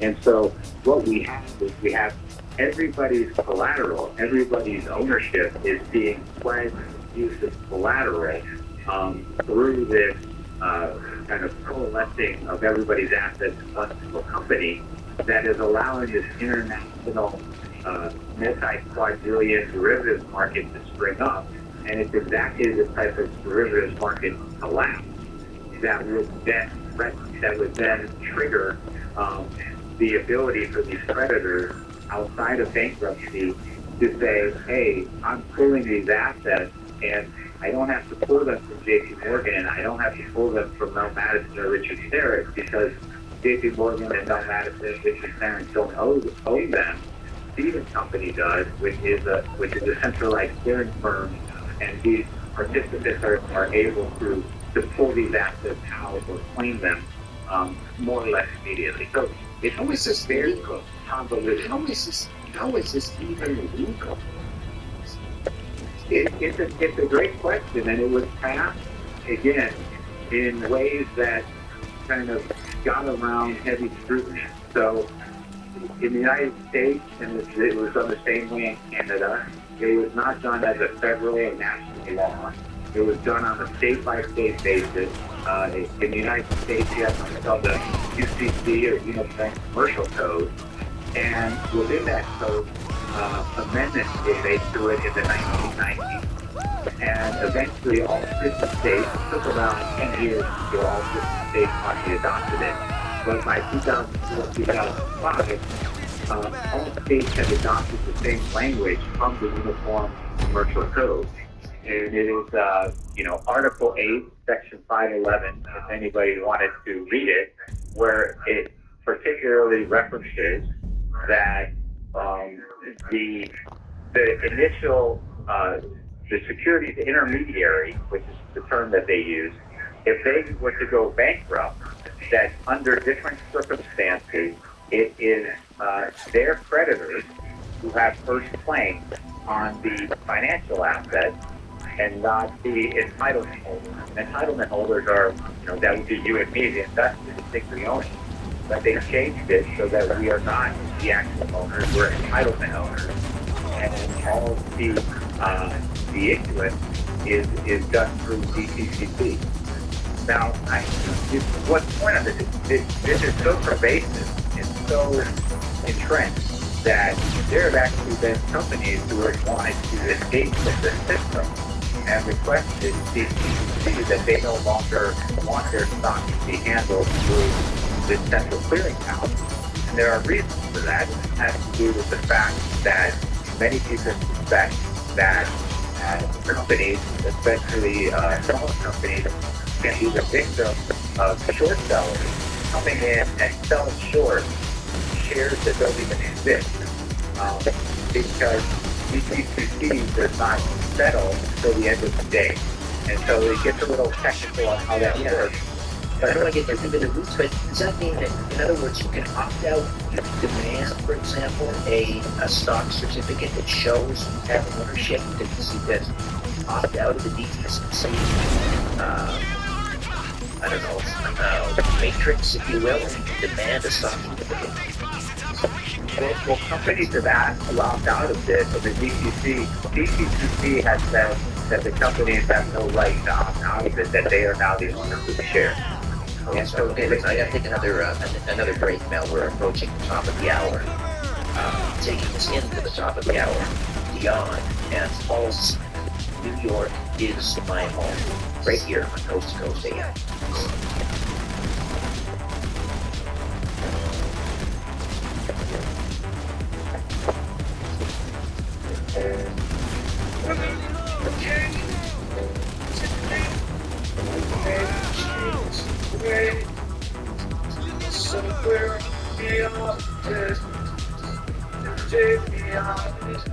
And so what we have is we have everybody's collateral, everybody's ownership is being pledged use of collateral through this kind of coalescing of everybody's assets in one single company that is allowing this international multi-quadrillion derivatives market to spring up. And it's exactly the type of derivatives market collapse that would then trigger the ability for these creditors outside of bankruptcy to say, hey, I'm pulling these assets and I don't have to pull them from JP Morgan. I don't have to pull them from Mel Madison or Richard Serra because JP Morgan and Mel Madison and Richard Serra don't own them. Stevens Company does, which is a centralized clearing firm, and these participants are able to pull these assets out or claim them more or less immediately. So it's How is this very legal? convoluted. How is this even legal? It's a great question, and it was passed again in ways that kind of got around heavy scrutiny. So in the United States, and it was done the same way in Canada, it was not done as a federal or national law. It was done on a state-by-state basis. In the United States, you have something called the UCC, or Uniform Commercial Code, and within that code, amendments were made to it in the 1990s. And eventually all 50 states, it took around 10 years until all 50 states finally adopted it. But by 2004, 2005, all states had adopted the same language from the Uniform Commercial Code. And it is, Article 8, Section 511, if anybody wanted to read it, where it particularly references that the initial, the securities intermediary, which is the term that they use, if they were to go bankrupt, that under different circumstances, it is their creditors who have first claim on the financial assets and not the entitlement holders. And entitlement holders are, that would be you and me, the investors, who think we own it. But they changed it so that we are not the actual owners, we're entitlement owners. And all of the issuance is done through DTCC. Now, what's the point of this is so pervasive and so entrenched that there have actually been companies who have wanted to escape from the system and requested DTCC that they no longer want their stock to be handled through this central clearinghouse. And there are reasons for that. It has to do with the fact that many people suspect that companies, especially smaller companies, can be the victim of short sellers coming in and selling short shares that don't even exist. Because DTCC does not settle until the end of the day. And so it gets a little technical on how that works. I don't want to get into the roots, but does that mean that, in other words, you can opt out, you can demand, for example, a stock certificate that shows you have ownership, that opt out of the DTCC, matrix, if you will, and you can demand a stock certificate? Well, companies have asked to opt out of this, so the DTCC has said that the companies have no right to opt out of it, that they are now the owners of the share. And so, okay, listen, I got to take another break now. We're approaching the top of the hour. Taking us into the top of the hour, beyond, and Paul's New York is my home, right here on Coast to Coast AM. Somewhere beyond this, take me out this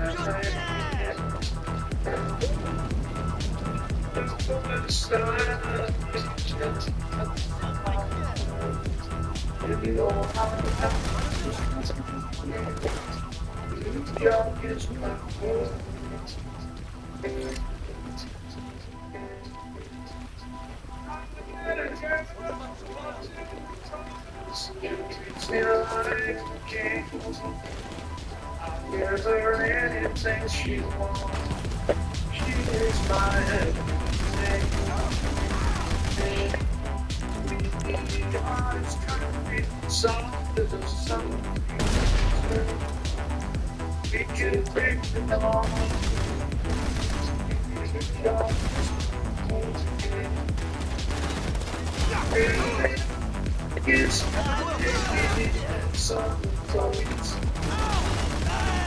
me like a king. I'll give her anything she wants. She is my everything. The eyes concrete, soft as a summer breeze. We can break it all.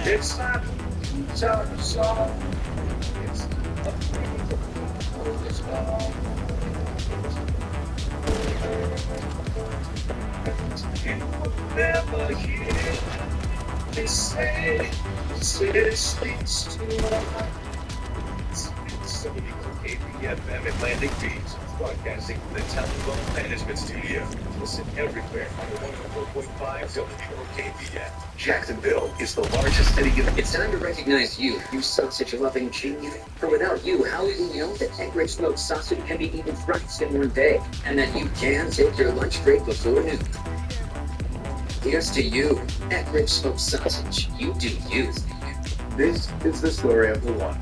It's not a song. It's you will never hear me say it speaks to our KPFM Atlantic Beach, broadcasting from the Telephone Management Studio. Listen everywhere on 104.5 WOKPM. Jacksonville is the largest city in the... It's time to recognize you, you sausage-loving genius. For without you, how would we know that Egg Rich smoked sausage can be eaten thrice in one day, and that you can take your lunch break before noon? Here's to you, Egg Rich smoked sausage. You do you. This is the story of the one.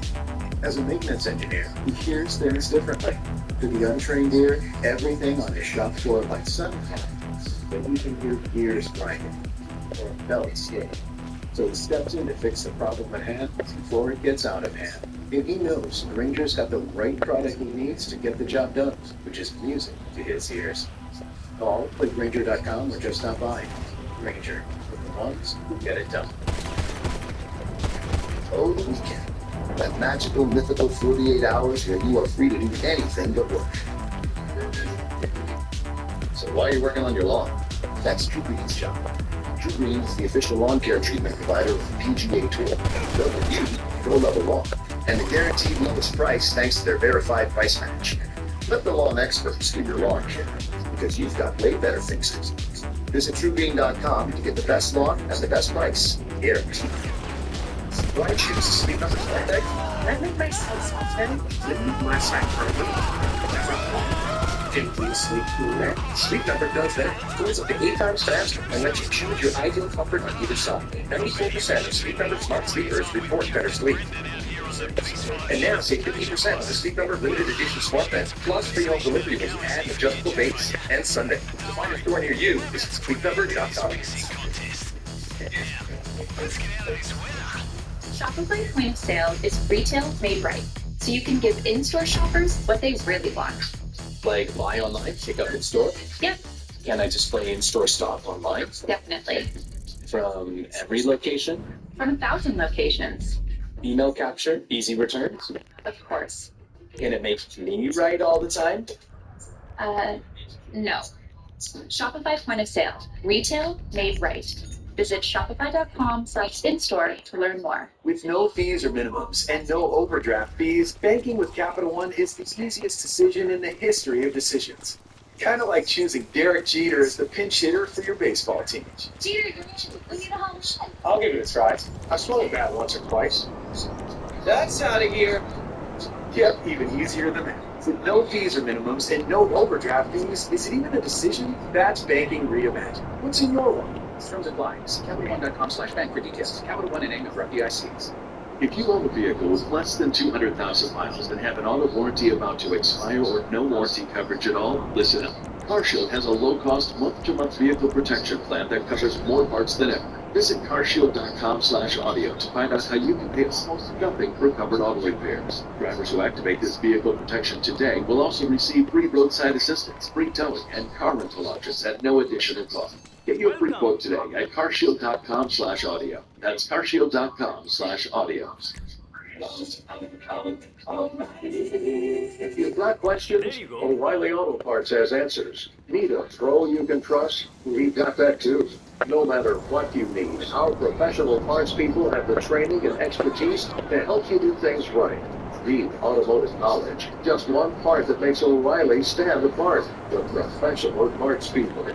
As a maintenance engineer, he hears things differently. To the untrained ear, everything on his shop floor might sound fine, but you can hear gears grinding or a belt slipping. So he steps in to fix the problem at hand before it gets out of hand. And he knows Granger's got the right product he needs to get the job done, which is music to his ears. Call at Granger.com or just stop by. Granger, for the ones who get it done. Oh, the weekend. That magical, mythical 48 hours where you are free to do anything but work. So why are you working on your lawn? That's True Green's job. True Green is the official lawn care treatment provider of the PGA Tour. They'll give you your level lawn, and the guaranteed lowest price thanks to their verified price match. Let the lawn experts do your lawn care, because you've got way better things to do. Visit TrueGreen.com to get the best lawn at the best price. Here. Why choose to sleep number 5 day? Let me myself something. Let me my side and please sleep cooler. Sleep Number does that. Cools up to 8 times faster and lets you choose your ideal comfort on either side. 94% of Sleep Number smart sleepers report better sleep. And now save 50% on the Sleep Number limited edition smart bed, plus free home delivery when you add an adjustable base and Sunday. To find a store near you, visit sleepnumber.com. Shopify Point of Sale is retail made right, so you can give in-store shoppers what they really want. Like buy online, pick up in store? Yep, Can I display in-store stock online? definitely. From every location? From 1,000 locations, Email capture, easy returns? of course. Can it make me right all the time? No. Shopify Point of Sale, retail made right. Visit shopify.com/in-store to learn more. With no fees or minimums and no overdraft fees, banking with Capital One is the easiest decision in the history of decisions. Kind of like choosing Derek Jeter as the pinch hitter for your baseball team. Jeter, we need a home run. I'll give it a try. I've swung a bat once or twice. That's out of here. Yep, even easier than that. With no fees or minimums and no overdraft fees, is it even a decision? That's banking reimagined. What's in your one? Terms and lines. CapitalOne.com/bank for details. Capital One and A member FDICs. If you own a vehicle with less than 200,000 miles and have an auto warranty about to expire or no warranty coverage at all, listen up. CarShield has a low-cost month-to-month vehicle protection plan that covers more parts than ever. Visit carshield.com/audio to find out how you can pay almost nothing for covered auto repairs. Drivers who activate this vehicle protection today will also receive free roadside assistance, free towing, and car rental options at no additional cost. Get your free quote today at carshield.com/audio. That's carshield.com/audio. If you've got questions, O'Reilly Auto Parts has answers. Need a pro you can trust? We've got that too. No matter what you need, our professional parts people have the training and expertise to help you do things right. Need automotive knowledge. Just one part that makes O'Reilly stand apart. The professional parts people.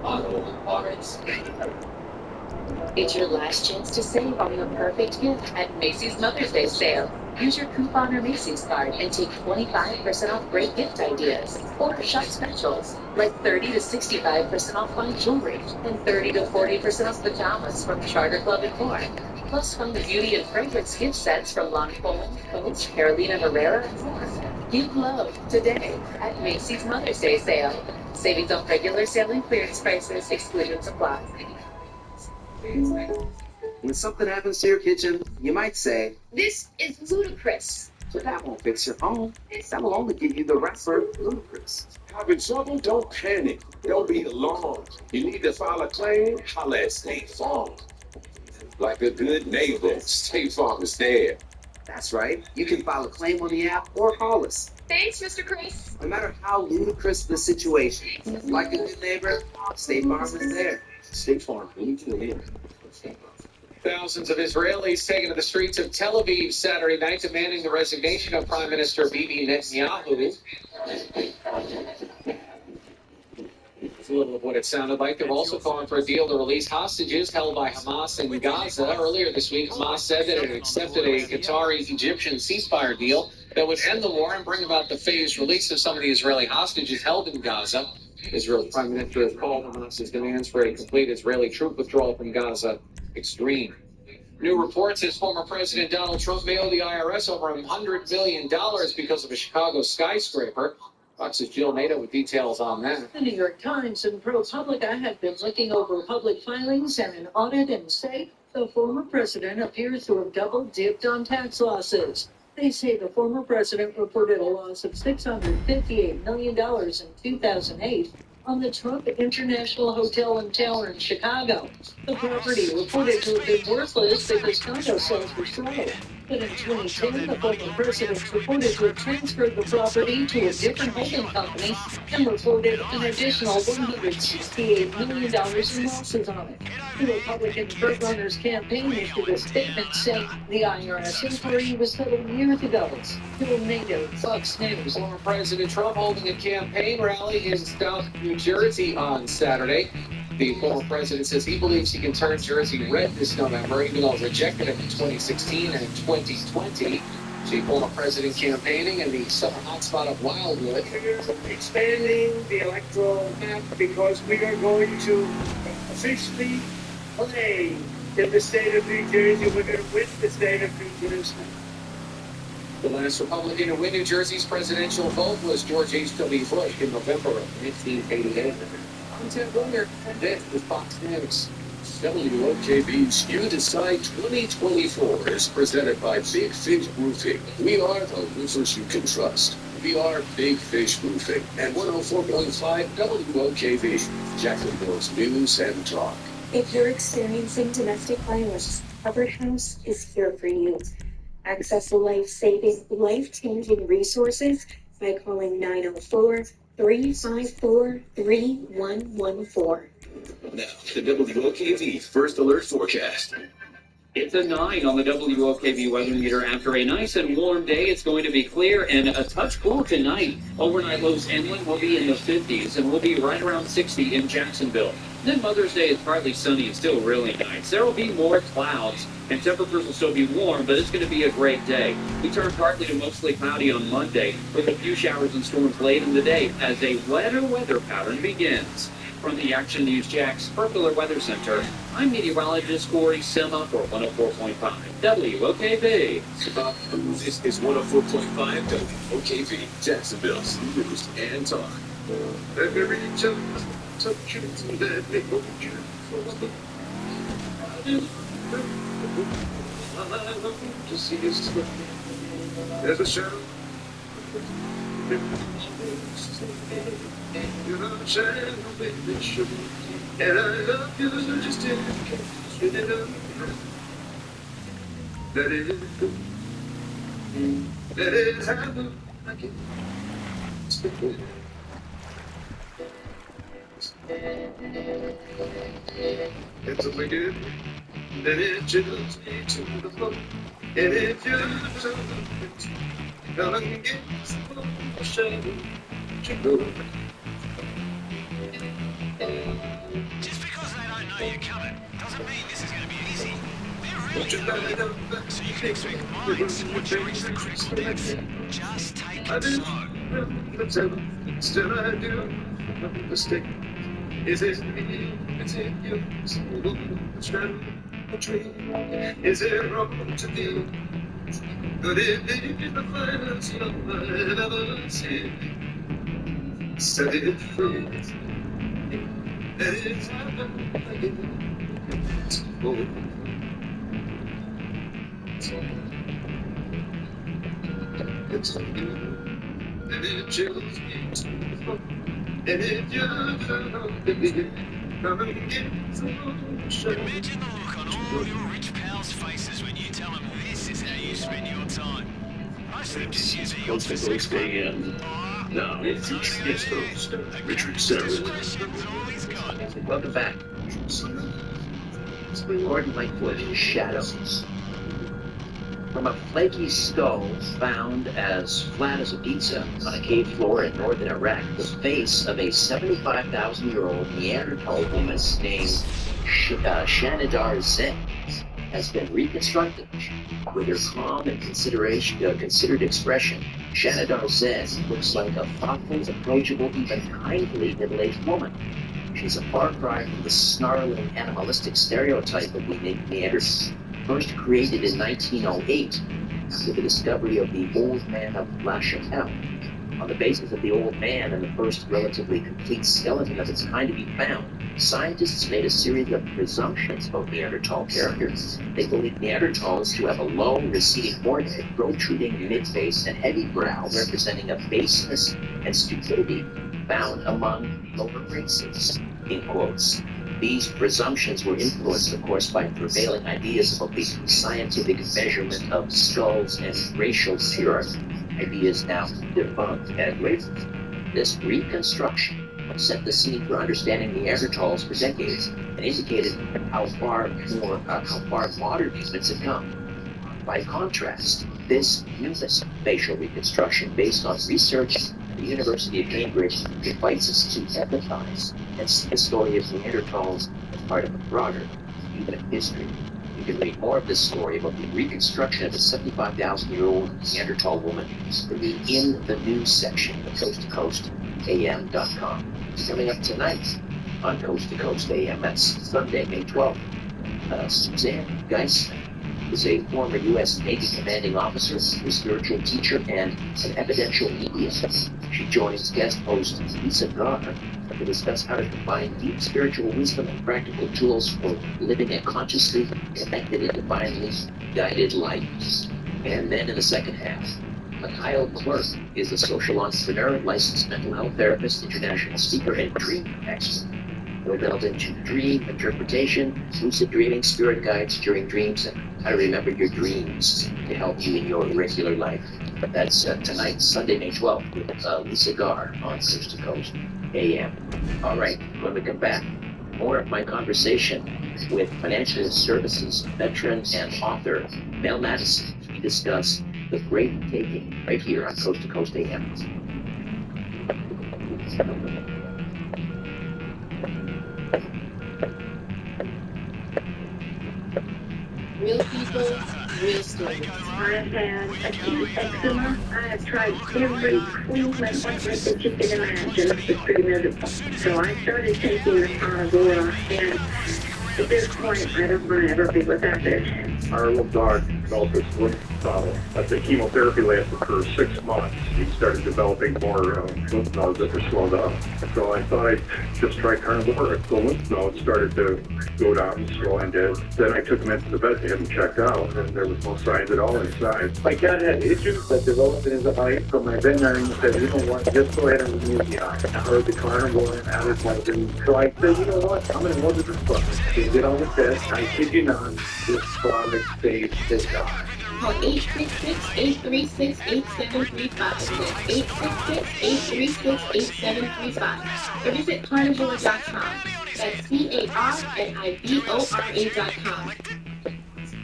Auto parts. It's your last chance to save on your perfect gift at Macy's Mother's Day sale. Use your coupon or Macy's card and take 25% off great gift ideas. Or shop specials like 30 to 65% off fine jewelry and 30 to 40% off pajamas from Charter Club and more. Plus, find the beauty and fragrance gift sets from Lancôme, Coach, Carolina Herrera, and more. Give love today at Macy's Mother's Day sale. Savings on regular sale and clearance prices, exclusions apply. When something happens to your kitchen, you might say, This is ludicrous. but that won't fix your home. That will only give you the rapper Ludacris. Having trouble? Don't panic. Don't be alarmed. You need to file a claim? Holla at State Farm. Like a good neighbor, State Farm is there. That's right. You can file a claim on the app or call us. Thanks, Mr. Chris. No matter how ludicrous the situation, like a good neighbor, State Farm is there. State Farm, we need you to hear. Thousands of Israelis taken to the streets of Tel Aviv Saturday night demanding the resignation of Prime Minister Bibi Netanyahu. It's a little of what it sounded like. They're also calling for a deal to release hostages held by Hamas in Gaza. Earlier this week, Hamas said that it had accepted a Qatari-Egyptian ceasefire deal that would end the war and bring about the phased release of some of the Israeli hostages held in Gaza. Israel's Prime Minister has called Hamas's demands for a complete Israeli troop withdrawal from Gaza extreme. New reports as former President Donald Trump may owe the IRS over $100 million because of a Chicago skyscraper. Fox's Jill Nato with details on that. The New York Times and ProPublica have been looking over public filings and an audit and say the former president appears to have double-dipped on tax losses. They say the former president reported a loss of $658 million in 2008 on the Trump International Hotel and Tower in Chicago. The property reported to have been worthless because condo sales were slow. But in 2010, the former president reported to have transferred the property to a different holding company and reported an additional $168 million in losses on it. The Republican front-runners campaign issued a statement saying the IRS inquiry was settled years ago. Bill Nato, Fox News. Former President Trump holding a campaign rally in South New Jersey on Saturday. The former president says he believes he can turn Jersey red this November, even though rejected it in 2016 and 2020. The former president campaigning in the summer hotspot of Wildwood. We're expanding the electoral map because we are going to officially play in the state of New Jersey. We're going to win the state of New Jersey. The last Republican to win New Jersey's presidential vote was George H.W. Bush in November of 1988. I'm Ted Warner, and this is Fox News. WOKV's You Decide 2024 is presented by Big Fish Roofing. We are the roofers you can trust. We are Big Fish Roofing and 104.5 WOKV, Jacksonville's news and talk. If you're experiencing domestic violence, Hubbard House is here for you. Access life-saving, life-changing resources by calling 904-354-3114. Now, the WOKV First Alert Forecast. It's a 9 on the WOKV weather meter. After a nice and warm day, it's going to be clear and a touch cool tonight. Overnight lows inland will be in the 50s and will be right around 60 in Jacksonville. Then Mother's Day is partly sunny and still really nice. There will be more clouds and temperatures will still be warm, but it's going to be a great day. We turn partly to mostly cloudy on Monday with a few showers and storms late in the day as a wetter weather pattern begins. From the Action News Jax Purple Weather Center, I'm meteorologist Corey Sima for 104.5 WOKV. This is 104.5 WOKV, Jacksonville's news and talk. Every touch you let me hold you. To see you slip. There's a shadow. You're not a shadow, baby, should be. And I love you just in case you didn't. Let it go. Let it happen again. It's a wicked. Let it just be to the floor. And if you're so gonna get a shadow. Just because they don't know know you're coming doesn't mean this is going to be easy. So you can expect minds once you reach the critical depth. Just take it slow. Is it me? Is it you? Is it wrong to be? Could it be the finest love I've ever seen? Set it free. Let it happen again. It's you. And it chills me too. And if you're come and get imagine the look on all your rich pals' faces when you tell them this is how you spend your time. Most of them just use a yacht for 6 months. Now, it's host, Richard Serra. Welcome back. Lord Lightfoot's Shadows. From a flaky skull found as flat as a pizza on a cave floor in northern Iraq, the face of a 75,000-year-old Neanderthal woman named Shanidar Zen has been reconstructed. With her calm and considered expression, Shanidar Zen looks like a thoughtful, approachable, even kindly middle-aged woman. She's a far cry from the snarling, animalistic stereotype of the Neanderthal, first created in 1908 after the discovery of the Old Man of La Chapelle. On the basis of the Old Man and the first relatively complete skeleton of its kind to be found, scientists made a series of presumptions about Neanderthal characters. They believed Neanderthals to have a low, receding forehead, protruding mid-face, and heavy brow, representing a baseness and stupidity found among lower races, in quotes. These presumptions were influenced, of course, by prevailing ideas about the scientific measurement of skulls and racial purity, ideas now debunked as racist. This reconstruction set the scene for understanding Neanderthals for decades and indicated how far modern humans had come. By contrast, this newest facial reconstruction, based on research at the University of Cambridge, invites us to empathize and see the story of Neanderthals as part of a broader human history. You can read more of this story about the reconstruction of a 75,000-year-old Neanderthal woman in the news section of coasttocoastam.com. Coming up tonight on Coast to Coast AM, that's Sunday, May 12th. Suzanne Geisman is a former U.S. Navy commanding officer, a spiritual teacher, and an evidential medium. She joins guest host Lisa Garner to discuss how to combine deep spiritual wisdom and practical tools for living a consciously connected and divinely guided life. And then in the second half, Kyle Clark is a social entrepreneur, licensed mental health therapist, international speaker, and dream expert. He'll delve into dream interpretation, lucid dreaming, spirit guides during dreams, and how to remember your dreams to help you in your regular life. That's tonight, Sunday, May 12th, with Lisa Garr on Coast to Coast AM. All right, when we come back, more of my conversation with financial services veteran and author Mel Madison. We discuss the great taking right here on Coast to Coast AM. Real people, real stories. I've had acute eczema. I have tried every cream and ointment that you can imagine. It's pretty miserable. So I started taking the Carnivora, and at this point, I don't want to ever be without it. Our little dog developed this lymph node. The chemotherapy lasted for 6 months. He started developing more lymph nodes that were swelled up. So I thought I'd just try Carnivora. The lymph nodes started to go down and swell and dead. Then I took him into the vet to have him checked out, and there was no signs at all inside. My cat had issues that developed in his eye, so my veterinarian said, you know what, just go ahead and remove the eye. I heard the Carnivora and added something. So I said, you know what, I'm going to look at this book. They did all the tests. I kid you not, this product saved this guy. Call 866-836-8735. That's 866-836-8735. Or visit carnivora.com. That's CARNIVORA.com.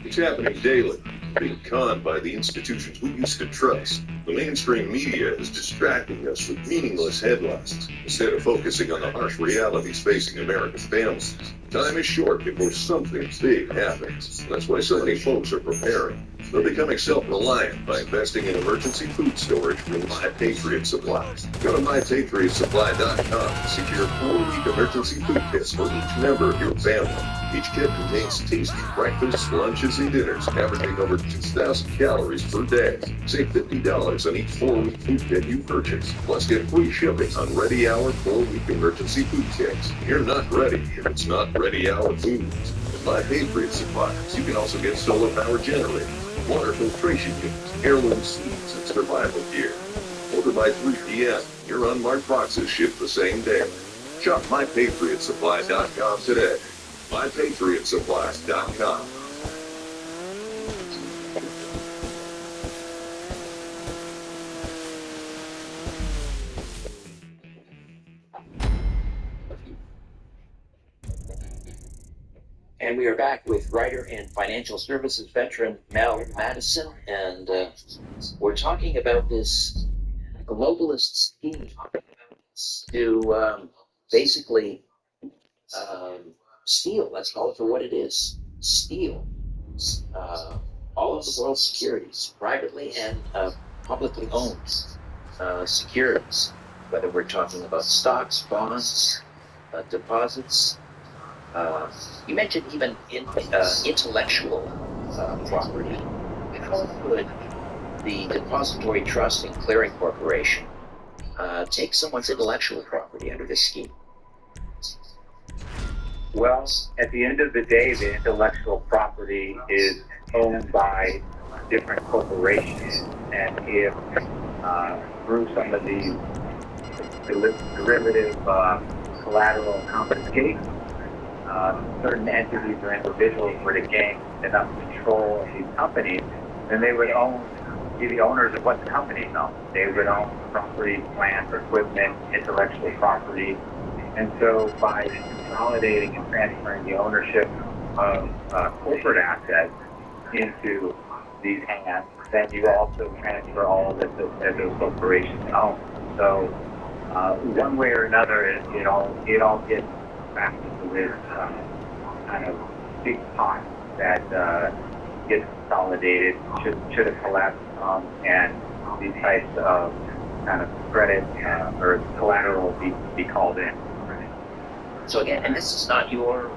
It's happening daily. Being conned by the institutions we used to trust. The mainstream media is distracting us with meaningless headlines instead of focusing on the harsh realities facing American families. Time is short before something big happens. That's why so many folks are preparing. They're becoming self-reliant by investing in emergency food storage from My Patriot Supply. Go to MyPatriotSupply.com to secure 4-week emergency food kits for each member of your family. Each kit contains tasty breakfasts, lunches, and dinners, averaging over 2,000 calories per day. Save $50 on each 4-week food kit you purchase. Plus, get free shipping on Ready Hour 4-week emergency food kits. You're not ready if it's not Ready Hour foods. With My Patriot Supplies, you can also get solar power generators, water filtration units, heirloom seeds, and survival gear. Order by 3 p.m. Your unmarked boxes ship the same day. Shop MyPatriotSupply.com today. MyPatriotSupply.com. And we are back with writer and financial services veteran Mel Madison, and we're talking about this globalist scheme to basically steal, let's call it for what it is, steal all of the world's securities, privately and publicly owned securities, whether we're talking about stocks, bonds, deposits. You mentioned even intellectual property. How could the Depository Trust and Clearing Corporation take someone's intellectual property under this scheme? Well, at the end of the day, the intellectual property is owned by different corporations, and if through some of these derivative collateral confiscation, certain entities or individuals were to gain enough control of these companies, then they would be the owners of what the companies own. They would own property, plant, or equipment, intellectual property. And so by consolidating and transferring the ownership of corporate assets into these hands, then you also transfer all that those corporations own. So one way or another, it all gets back into this kind of big pot that gets consolidated, should have collapsed, and these types of kind of credit or collateral be called in. So again, and this is not your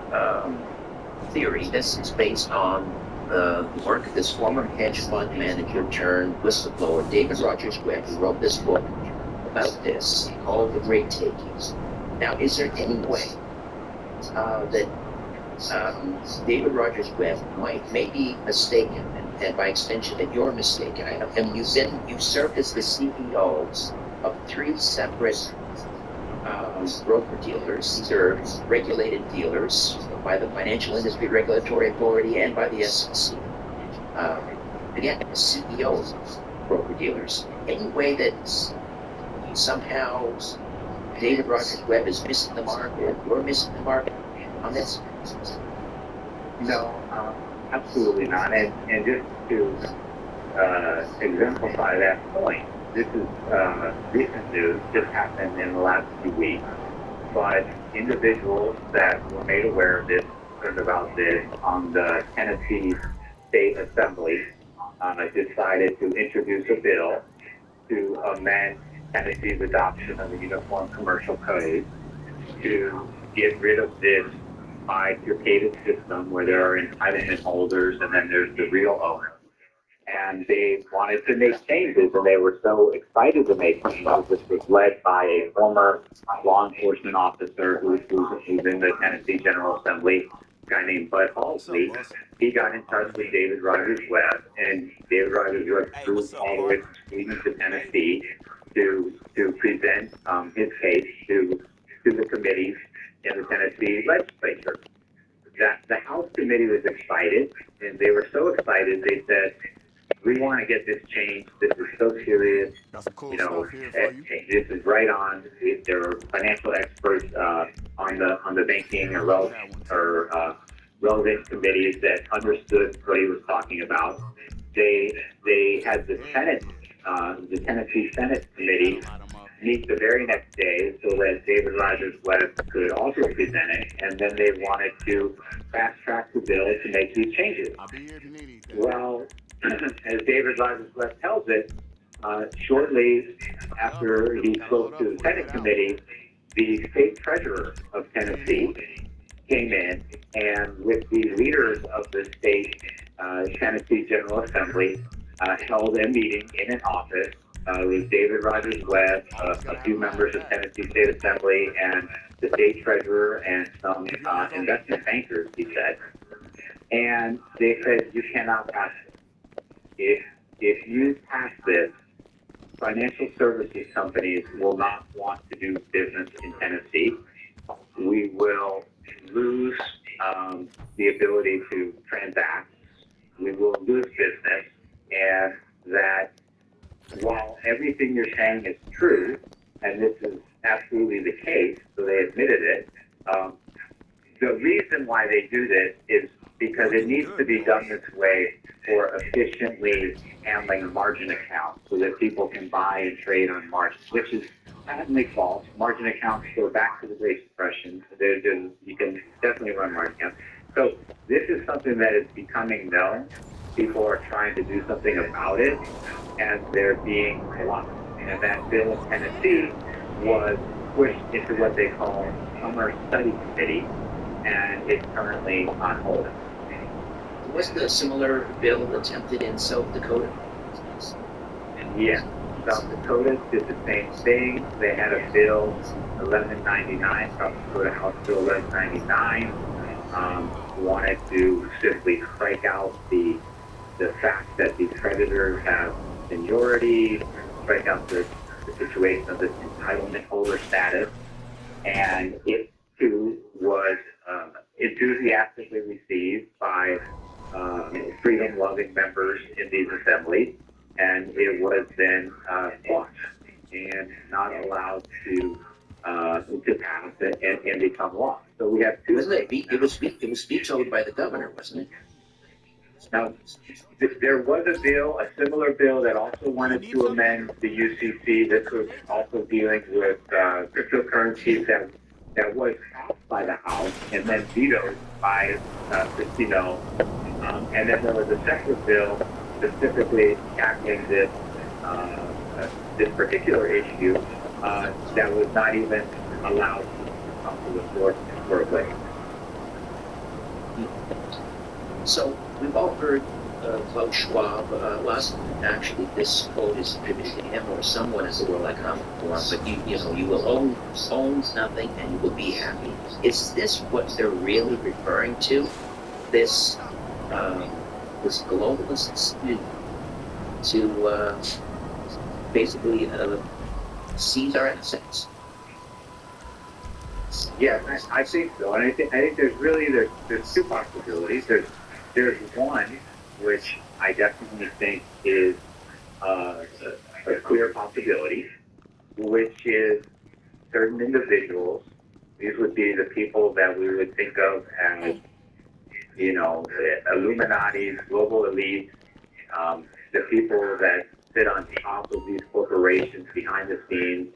theory, this is based on the work of this former hedge fund manager turned whistleblower, David Rogers Webb, who wrote this book about this called The Great Takings. Now, is there any way that David Rogers Webb may be mistaken, and by extension that you're mistaken? I mean, you served as the CEOs of 3 separate broker-dealers. These are regulated dealers by the Financial Industry Regulatory Authority and by the SEC. Again, the CEOs of broker-dealers. Any way that somehow David Rogers Webb is missing the mark, or you're missing the mark on this? No, absolutely not. And just to exemplify that point, this is recent news, just happened in the last few weeks, but individuals that were made aware of this, learned about this on the Tennessee State Assembly, decided to introduce a bill to amend Tennessee's adoption of the Uniform Commercial Code to get rid of this bifurcated system where there are entitlement holders and then there's the real owner. And they wanted to make changes, and they were so excited to make changes. This was led by a former law enforcement officer who's in the Tennessee General Assembly, a guy named Bud Halsey. He got in touch with David Rogers Webb, and David Rogers Webb flew all the way from Sweden to Tennessee to present his case to the committees in the Tennessee legislature. The House committee was excited, and they were so excited they said, "We want to get this changed. This is so serious. This is right on." There were financial experts on the banking or relevant committees that understood what he was talking about. They had the Senate, the Tennessee Senate committee meet the very next day so that David Rogers Webb could also present it, and then they wanted to fast track the bill to make these changes. Well, as David Rogers Webb tells it, shortly after he spoke to the Senate committee, the state treasurer of Tennessee came in, and with the leaders of the state Tennessee General Assembly, held a meeting in an office with David Rogers Webb, a few members of Tennessee State Assembly, and the state treasurer and some investment bankers, he said. And they said, you cannot pass it. If you pass this, financial services companies will not want to do business in Tennessee. We will lose the ability to transact. We will lose business, and that while everything you're saying is true, and this is absolutely the case, so they admitted it, the reason why they do this is because it needs to be done this way for efficiently handling margin accounts so that people can buy and trade on margins, which is patently false. Margin accounts go back to the Great Depression. You can definitely run margin accounts. So this is something that is becoming known. People are trying to do something about it, and they're being blocked. And that bill in Tennessee was pushed into what they call Summer Study Committee, and it's currently on hold. Was the similar bill attempted in South Dakota? Yes, South Dakota did the same thing. They had a bill 1199, South Dakota House Bill 1199, wanted to simply strike out the fact that these creditors have seniority, strike out the situation of this entitlement holder status, and it too was enthusiastically received by freedom-loving members in these assemblies, and it was then blocked and not allowed to pass and become law. So we have two. Wasn't it? It was vetoed by the governor, wasn't it? Now, there was a bill, a similar bill that also wanted to amend the UCC. This was also dealing with cryptocurrencies that was passed by the House and then vetoed by Christino. And then there was a separate bill specifically tackling this particular issue that was not even allowed to come to the floor for a vote. So we've all heard Klaus Schwab. Actually, this quote is attributed to him or someone as the World Economic Forum. But you will own nothing and you will be happy. Is this what they're really referring to? This globalists to basically seize our assets. Yes, I think so, and I think there's two possibilities. There's one which I definitely think is a clear possibility, which is certain individuals. These would be the people that we would think of as, Illuminati, global elites, the people that sit on top of these corporations behind the scenes.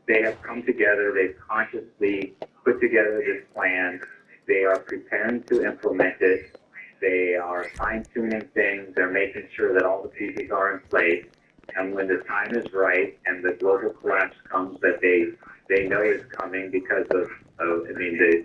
They have come together. They've consciously put together this plan. They are preparing to implement it. They are fine-tuning things. They're making sure that all the pieces are in place. And when the time is right and the global collapse comes that they know is coming because of the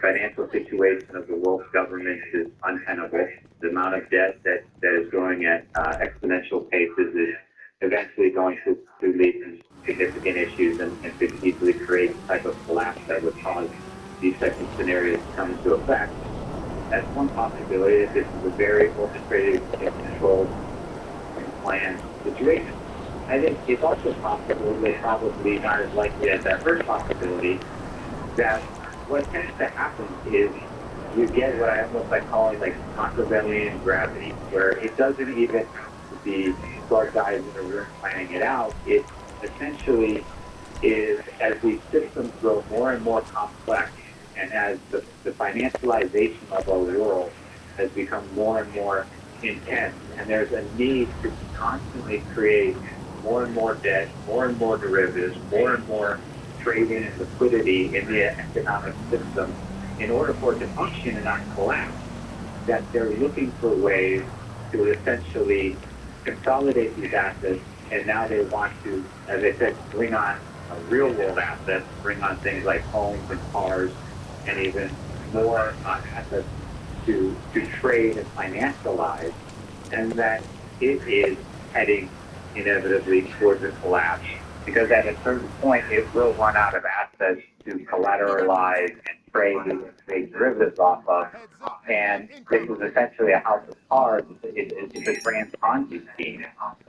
financial situation of the world's government is untenable. The amount of debt that is growing at exponential paces is eventually going to lead to significant issues and could easily create a type of collapse that would cause these types of scenarios to come into effect. That's one possibility, that this is a very orchestrated and controlled and planned situation. I think it's also possible, but probably not as likely as that first possibility, that what tends to happen is you get what I almost like calling like Machiavellian gravity, where it doesn't even the smart guys in the room planning it out. It essentially is, as these systems grow more and more complex, and as the financialization of our world has become more and more intense, and there's a need to constantly create more and more debt, more and more derivatives, more and more trading and liquidity in the economic system in order for it to function and not collapse, that they're looking for ways to essentially consolidate these assets, and now they want to, as I said, bring on real world assets, bring on things like homes and cars, and even more assets to trade and financialize, and that it is heading inevitably towards a collapse, because at a certain point it will run out of assets to collateralize and trade and make derivatives off of. And this is essentially a house of cards. It's a grand Ponzi scheme,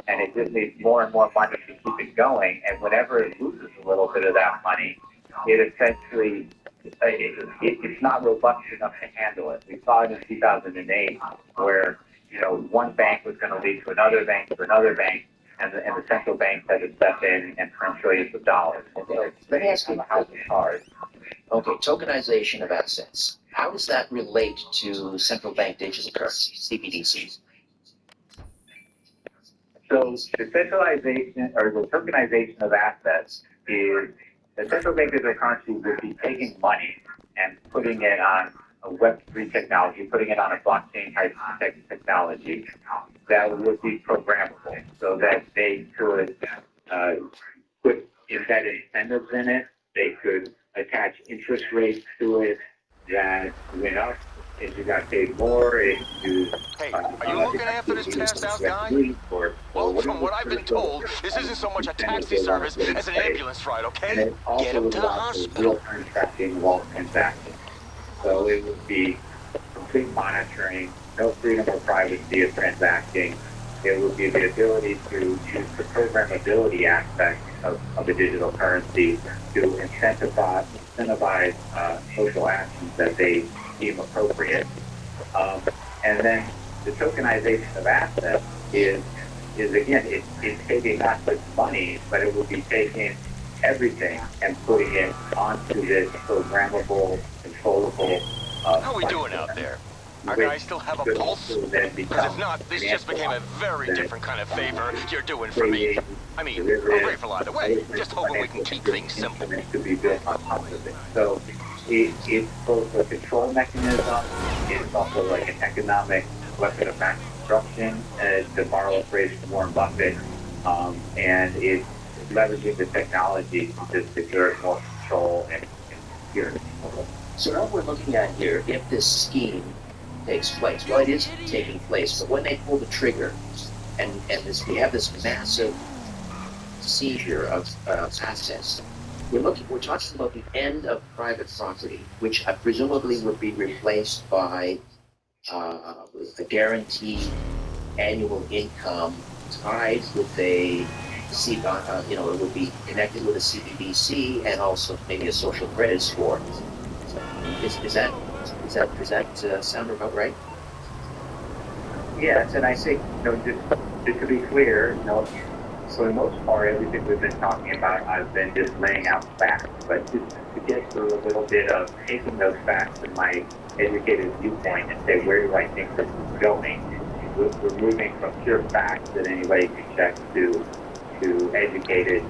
and it just needs more and more money to keep it going. And whenever it loses a little bit of that money, it essentially it's not robust enough to handle it. We saw it in 2008, where one bank was going to lead to another bank, and the central bank had to step in and print trillions of dollars. Let me ask you a house of cards. Okay, tokenization of assets. How does that relate to central bank digital currencies, CBDCs? So the centralization or the tokenization of assets is the central bank digital currency would be taking money and putting it on a Web3 technology, putting it on a blockchain type technology that would be programmable, so that they could put embedded incentives in it. They could attach interest rates to it that went up if you got paid more. If you, hey, are you looking after this passed out guy? Well, from what I've been told, this isn't so much a taxi service as an ambulance ride, okay? Get him to the hospital. Real-time tracking wallet transactions. So it would be complete monitoring, no freedom or privacy of transacting. It would be the ability to use the programmability aspect of the digital currency to incentivize social actions that they deem appropriate. And then the tokenization of assets is again, it's taking not just money, but it will be taking everything and putting it onto this programmable, controllable. How are we doing out there? Our guys still have a pulse? Because if not, this just became a very different kind of favor you're doing for me. I mean, I'm grateful either way, just hoping we can keep things simple. So it's both a control mechanism, it's also like an economic weapon of mass destruction, to borrow a phrase from Warren Buffett, and it's leveraging the technology to just exert more control and security. So what we're looking at here, if this scheme takes place, well, it is taking place, but when they pull the trigger and we have this massive seizure of assets, we're talking about the end of private property, which presumably would be replaced by a guaranteed annual income tied with a it would be connected with a CBDC and also maybe a social credit score. Does that sound about right? Yes, and I think just to be clear, for the most part, everything we've been talking about, I've been just laying out facts, but just to get through a little bit of taking those facts in my educated viewpoint and say, where do I think this is going? We're moving from pure facts that anybody can check to educated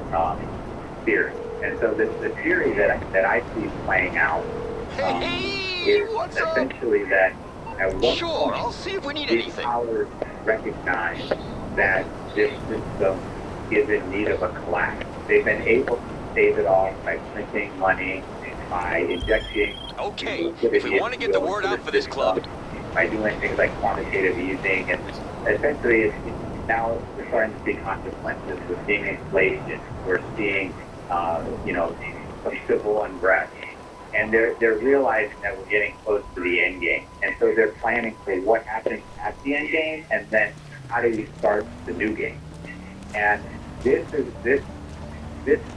theory. And so the theory that I see playing out is essentially that at one point, I'll see if we need these powers recognize that this system is in need of a collapse. They've been able to save it off by printing money, by injecting. Okay, if we want to get the word out for this club, by doing things like quantitative easing, and essentially now we're starting to see consequences. We're seeing inflation. We're seeing, some civil unrest, and they're realizing that we're getting close to the end game, and so they're planning for what happens at the end game, and then how do you start the new game? And this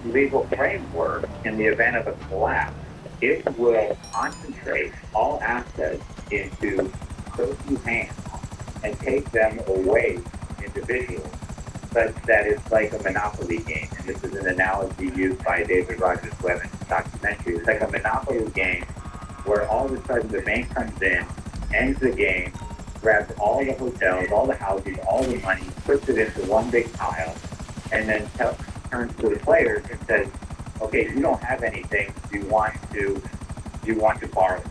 legal framework, in the event of a collapse, it will concentrate all assets into so few hands and take them away individually, such that it's like a monopoly game. And this is an analogy used by David Rogers Webb in his documentary. It's like a monopoly game where all of a sudden the bank comes in, ends the game, grabs all the hotels, all the houses, all the money, puts it into one big pile, and then turns to the players and says, okay, you don't have anything. You want to borrow.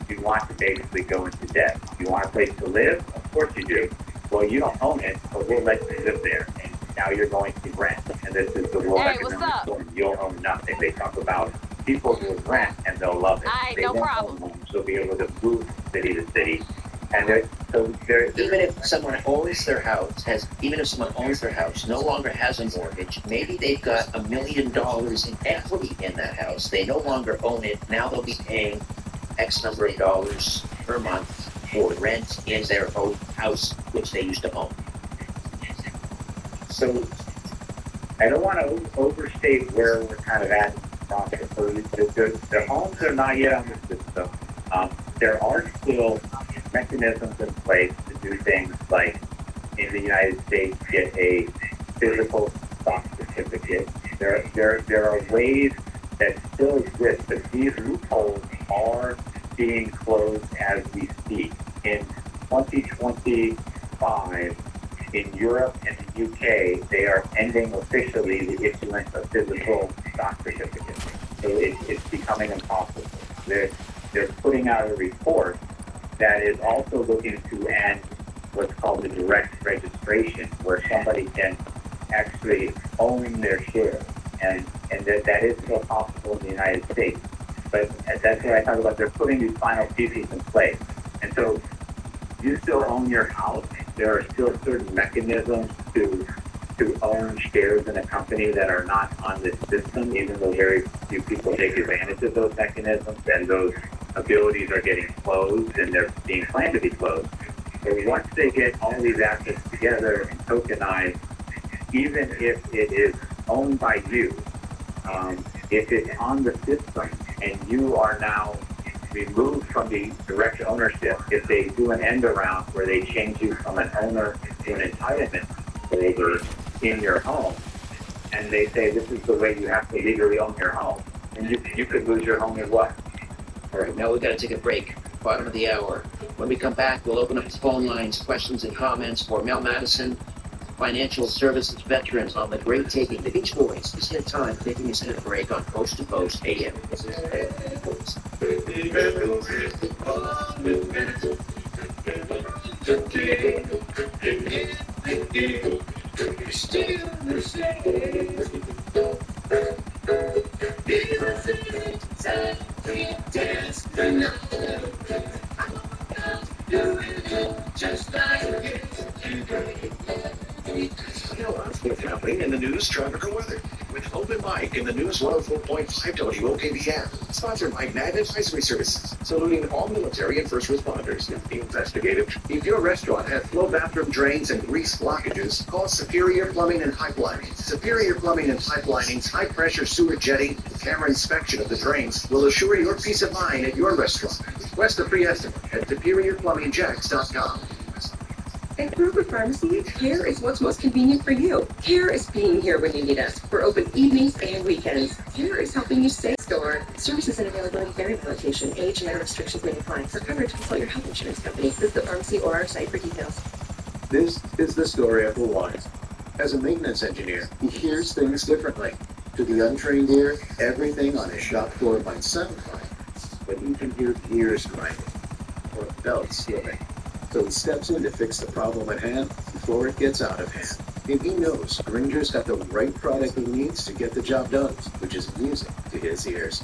You want to basically go into debt. You want a place to live? Of course you do. Well, you don't own it, but we'll let you live there. And now you're going to rent. And this is the World Economic Forum. You'll own nothing. They talk about people will rent and they'll love it. They no won't problem. own homes. They'll be able to move city to city. And Even if someone owns their house, no longer has a mortgage, maybe they've got $1 million in equity in that house. They no longer own it. Now they'll be paying X number of dollars per month for rent in their own house, which they used to own. So I don't want to overstate where we're kind of at in the process. So the homes are not yet on the system. There are still mechanisms in place to do things like in the United States get a physical stock certificate. There are ways that still exist, but these loopholes are being closed as we speak. In 2025, in Europe and the UK, they are ending officially the issuance of physical stock certificates. So it's becoming impossible. They're putting out a report that is also looking to end what's called the direct registration, where somebody can actually own their shares. And that is still possible in the United States. But that's what I talk about. They're putting these final pieces in place. And so you still own your house. There are still certain mechanisms to own shares in a company that are not on this system, even though very few people take advantage of those mechanisms, and those abilities are getting closed and they're being planned to be closed. So once they get all these assets together and tokenized, even if it is owned by you, if it's on the system and you are now removed from the direct ownership, if they do an end around where they change you from an owner to an entitlement holder in your home, and they say this is the way you have to legally own your home, and you could lose your home as well. All right, now we've got to take a break. Bottom of the hour. When we come back, we'll open up the phone lines, questions and comments for Mel Madison, financial services veterans on the great taking. The Beach Boys, this is time taking us in a break on Coast to Coast AM. What's happening in the news, traffic, or weather? With Open Mic in the News 104.5 WOKBM, sponsored by Mag Advisory Services, saluting all military and first responders. Investigative. If your restaurant has low bathroom drains and grease blockages, call Superior Plumbing and Pipelining. Superior Plumbing and Pipelining's high-pressure sewer jetting and camera inspection of the drains will assure your peace of mind at your restaurant. Request a free estimate at SuperiorPlumbingJacks.com. At Kroger Pharmacy, care is what's most convenient for you. Care is being here when you need us. We're open evenings and weekends. Care is helping you stay store. Services and availability vary by location. Age and other restrictions may apply. For coverage, consult your health insurance company. Visit the pharmacy or our site for details. This is the story of the one. As a maintenance engineer, he hears things differently. To the untrained ear, everything on his shop floor might sound fine, but he can hear gears grinding or belts slipping. So he steps in to fix the problem at hand before it gets out of hand. And he knows Grainger's got the right product he needs to get the job done, which is music to his ears.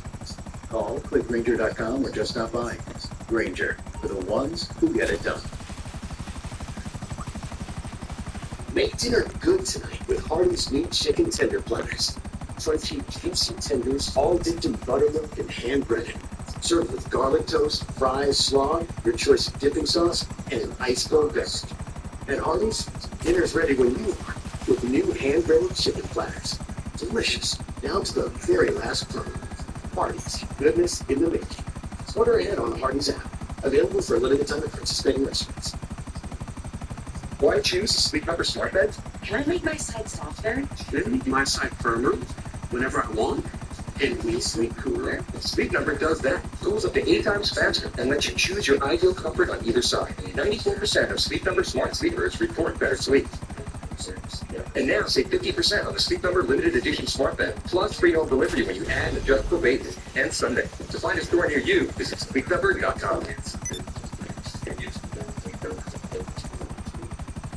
Call, click Grainger.com, or just stop by. Grainger, for the ones who get it done. Make dinner good tonight with Hardee's Meat Chicken Tender Platters. Crunchy, juicy tenders, all dipped in buttermilk and hand-breaded. Served with garlic toast, fries, slaw, your choice of dipping sauce, and an iceberg beverage. At Hardee's, dinner's ready when you are with new hand-breaded chicken platters. Delicious, down to the very last crumb. Hardee's, goodness in the making. Order ahead on the Hardee's app. Available for a limited time at participating restaurants. Why choose a Sleep Number Smart Bed? Can I make my side softer? Then make my side firmer whenever I want. And we sleep cooler. Sleep Number does that. Cools up to 8 times faster and lets you choose your ideal comfort on either side. 94% of Sleep Number smart sleepers report better sleep. And now save 50% on the Sleep Number limited edition smart bed, plus free home delivery when you add an adjustable base and Sunday. To find a store near you, visit sleepnumber.com.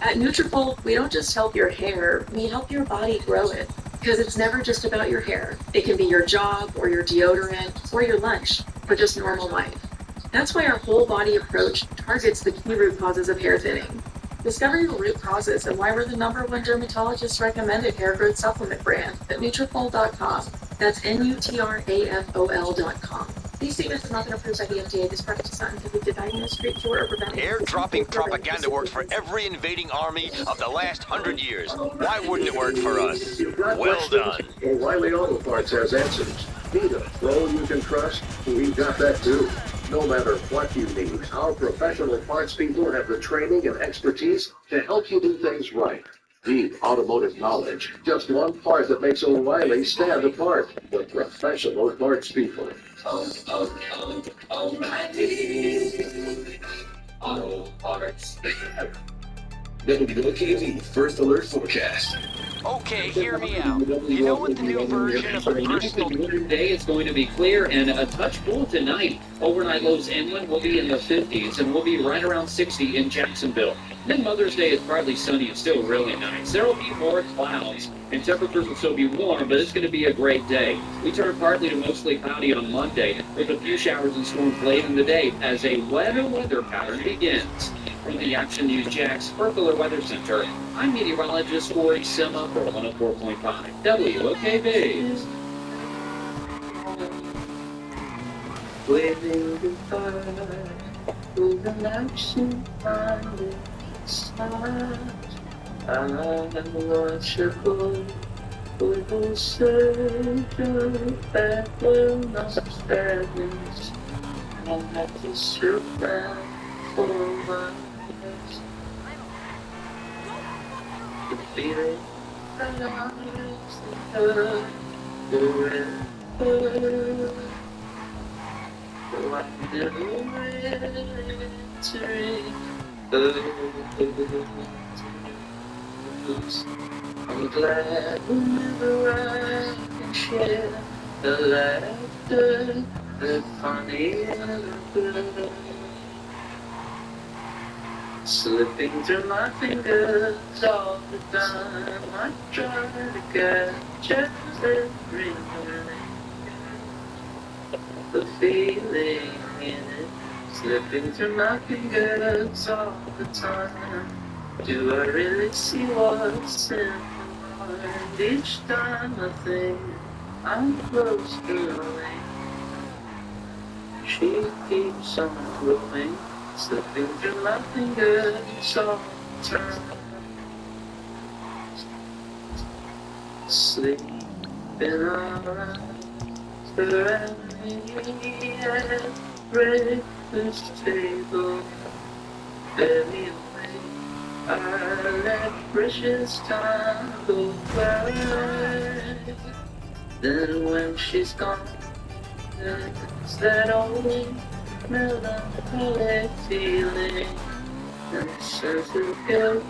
At Nutrafol, we don't just help your hair, we help your body grow it. Because it's never just about your hair. It can be your job, or your deodorant, or your lunch, or just normal life. That's why our whole body approach targets the key root causes of hair thinning. Discover your root causes and why we're the #1 dermatologist recommended hair growth supplement brand at Nutrafol.com. That's Nutrafol.com. These statements have not been approved by the FDA. This product is not intended to diagnose, treat, cure, or prevent. Airdropping propaganda works for every invading army of the last 100 years. Why wouldn't it work for us? Well done. O'Reilly Auto Parts has answers. Need a pro you can trust? We've got that too. No matter what you need, our professional parts people have the training and expertise to help you do things right. Deep automotive knowledge. Just one part that makes O'Reilly stand apart. The professional parts people. O'Reilly Auto Parts. WOKV First Alert Forecast. Okay, hear me out. You know what the new version of a personal Day it's going to be clear and a touch cool tonight. Overnight lows inland will be in the 50s and we'll be right around 60 in Jacksonville. Then Mother's Day is partly sunny and still really nice. There will be more clouds and temperatures will still be warm, but it's going to be a great day. We turn partly to mostly cloudy on Monday with a few showers and storms late in the day as a wetter weather pattern begins. From the Action News Jax Further Weather Center, I'm meteorologist Corey Sima for 104.5 WOKV. Waving goodbye with an action on the side. Unwatchable with a surge of that will not sadness. I have to sit down for a while. The feeling that I was forever. So I'm never entering I'm glad whenever I can share the laughter, the funny and the good. Slipping through my fingers all the time, I try to catch every night. The feeling in it, slipping through my fingers all the time. Do I really see what's in my mind? Each time I think I'm close to knowing, she keeps on growing. Slipping through my fingers all the time. Sleeping around me at breakfast table. Baby, away, I let precious time go by. Then when she's gone, there's that old melancholic feeling and a sense of guilt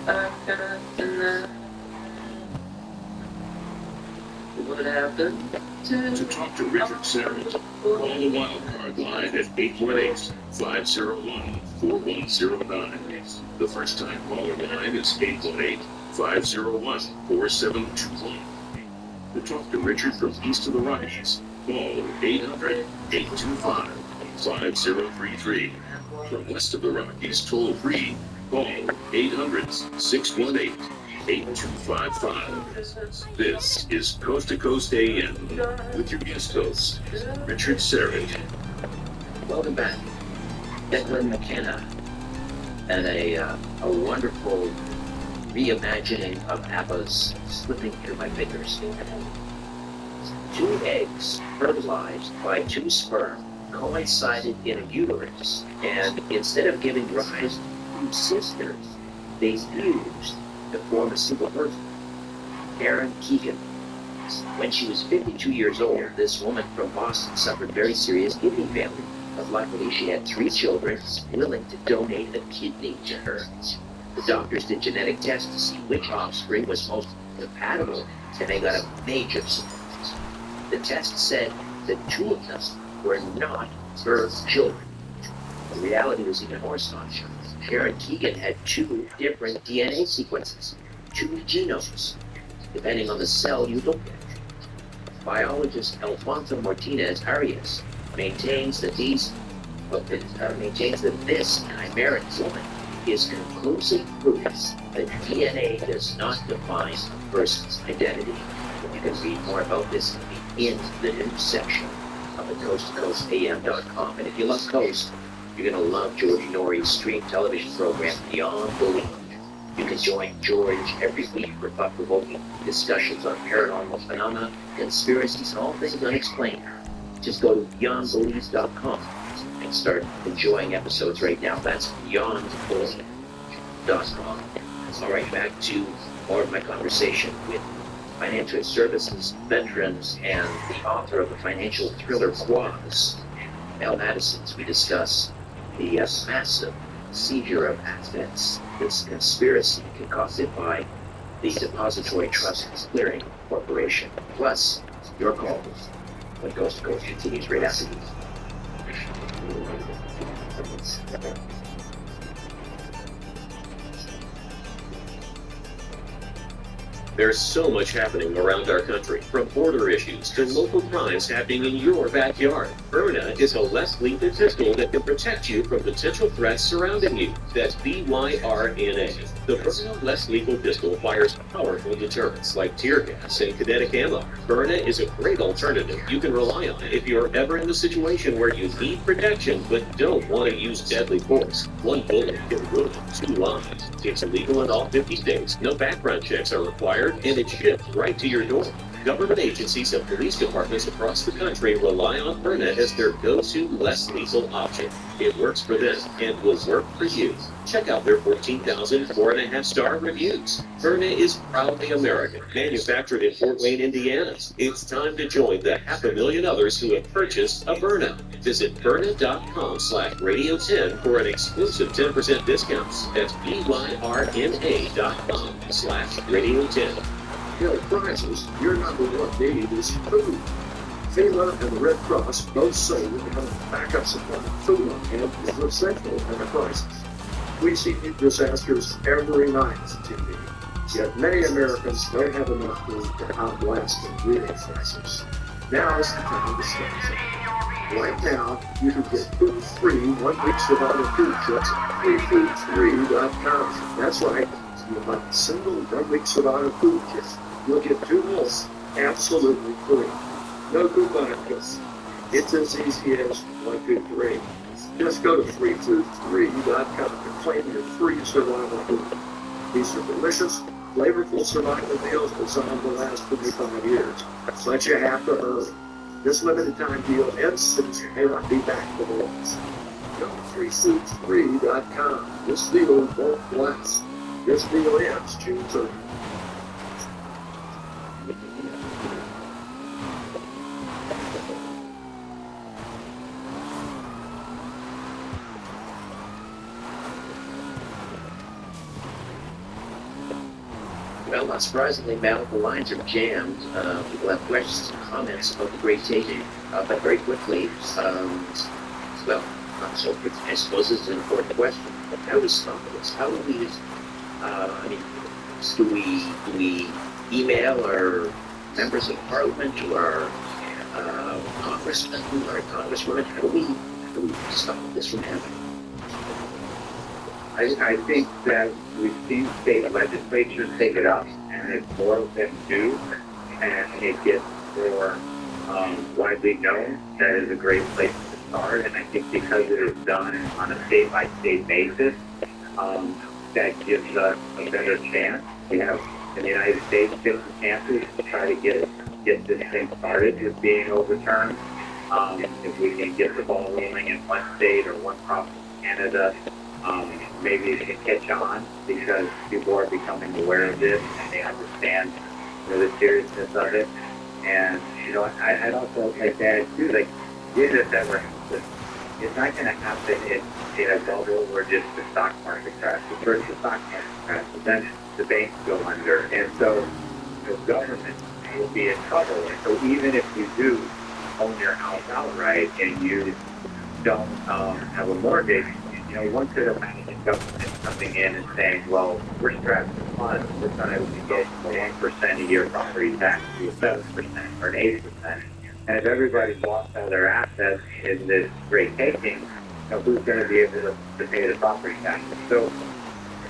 I can't deny. What happened To talk to Richard Serrett, call the wildcard line at 818-501-4109. The first time caller line is 818-501-4721. To talk to Richard from east of the Rockies, call 800-825-5033. From west of the Rockies, toll free, call 800-618-8255. This is Coast to Coast AM with your guest host, Richard Serrett. Welcome back. Declan McKenna and a wonderful reimagining of ABBA's Slipping Through My Fingers. 2 eggs fertilized by 2 sperm coincided in a uterus, and instead of giving rise to 2 sisters, they fused to form a single person, Karen Keegan. When she was 52 years old, this woman from Boston suffered very serious kidney failure, but luckily she had 3 children willing to donate a kidney to her. The doctors did genetic tests to see which offspring was most compatible, and they got a major surprise. The test said that 2 of them were not birth children. The reality was even more astonishing. Karen Keegan had 2 different DNA sequences, 2 genomes, depending on the cell you looked at. Biologist Alfonso Martinez Arias maintains that this chimeric woman is conclusive proof that DNA does not define a person's identity. You can read more about this in the news section of the coasttocoastam.com. And if you love Coast, you're going to love George Norrie's stream television program, Beyond Belief. You can join George every week for thought-provoking discussions on paranormal phenomena, conspiracies, and all things unexplained. Just go to beyondbelief.com and start enjoying episodes right now. That's beyondbelief.com. All right, back to more of my conversation with financial services veterans and the author of the financial thriller Quaz, Mel Madison. We discuss the massive seizure of assets, this conspiracy concocted by the Depository Trust Clearing Corporation. Plus, your calls when Coast to Coast continues right after these. There's so much happening around our country, from border issues to local crimes happening in your backyard. Byrna is a less lethal pistol that can protect you from potential threats surrounding you. That's BYRNA. The Byrna less lethal pistol fires powerful deterrents like tear gas and kinetic ammo. Byrna is a great alternative you can rely on if you're ever in the situation where you need protection but don't want to use deadly force. 1 bullet can ruin 2 lives. It's illegal in all 50 states. No background checks are required, and it's shipped right to your door. Government agencies and police departments across the country rely on Byrna as their go-to less lethal option. It works for them and will work for you. Check out their 14,000 4.5-star reviews. Byrna is proudly American, manufactured in Fort Wayne, Indiana. It's time to join the 500,000 others who have purchased a Byrna. Visit Byrna.com/radio10 for an exclusive 10% discount. That's BYRNA.com/radio10. Kill prizes, your number 1 need is food. FEMA and the Red Cross both say that having a backup supply of food on hand is essential in a crisis. We see disasters every night on TV, yet many Americans don't have enough food to outlast a real crisis. Now is the time to start something. Right now, you can get food-free 1 week supply of food kits at freefood3.com. That's right. You buy a single 1 week supply of food kits. You'll get 2 meals absolutely free. No coupon codes. It's as easy as 1, 2, 3. Just go to freefood3.com and claim your free survival food. These are delicious, flavorful survival meals designed to last 25 years. But you have to hurry. This limited time deal ends soon. You may not be back for the once. Go to freefood3.com. This deal won't last. This deal ends June 30th. Well, not surprisingly, Mel, the lines are jammed. People have questions and comments about the great taping. But very quickly, well, not so quick. I suppose this is an important question. How do we stop this? How do we, do we email our members of parliament, to our congressmen, our congresswomen? How do we stop this from happening? I think that we've seen state legislatures take it up, and if more of them do, and it gets more widely known, that is a great place to start. And I think because it is done on a state-by-state basis, that gives us a better chance. We have, in the United States, 50 chances to try to get this thing started with being overturned. If we can get the ball rolling in one state or one province in Canada, maybe it can catch on because people are becoming aware of this and they understand the seriousness of it. And, I'd also like to add too, like, you just ever it's not going to happen in a bubble or just the stock market crash. First the stock market crash, but then the banks go under. And so the government will be in trouble. And so even if you do own your house outright and you don't have a mortgage, you know, one could imagine government coming in and saying, well, we're strapped for funds. We're going to go from a 1% a year property tax to a 7% or an 8%. And if everybody walks out of their assets in this great taking, you know, who's going to be able to pay the property taxes? So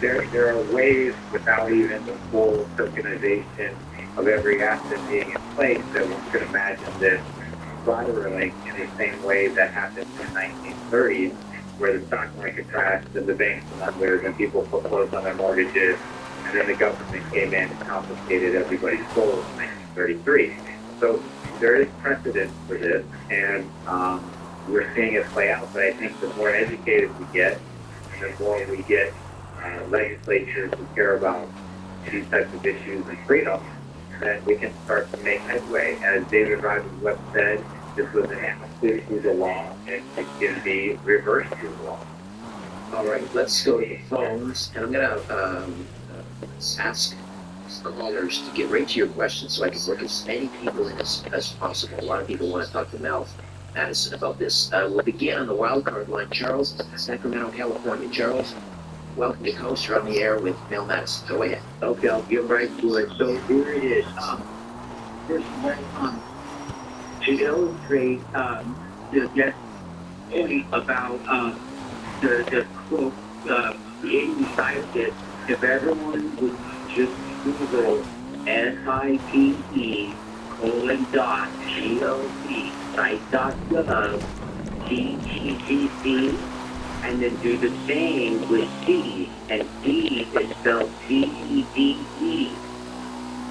there are ways, without even the full tokenization of every asset being in place, that one could imagine this spiraling in the same way that happened in the 1930s, where the stock market crashed and the banks went under and people foreclosed on their mortgages, and then the government came in and confiscated everybody's gold in 1933. So there is precedent for this, and we're seeing it play out. But I think the more educated we get, and the more we get legislatures who care about these types of issues and freedom, that we can start to make headway. As David Rogers-Webb said, this was enacted through the law, and it can be reversed through the law. All right, let's go to the phones, and I'm going to ask callers to get right to your questions so I can work as many people in as possible. A lot of people want to talk to Mel Madison about this. We'll begin on the wildcard line. Charles, Sacramento, California. Charles, welcome to Coast. You're on the air with Mel Madison. Go ahead. Okay, I'll get right to it. So here it is. First of all, to illustrate the point about the quote, the 85 of this, if everyone would just Google SIPE :gov site.gov TTCC, and then do the same with C, and D is spelled CEDE.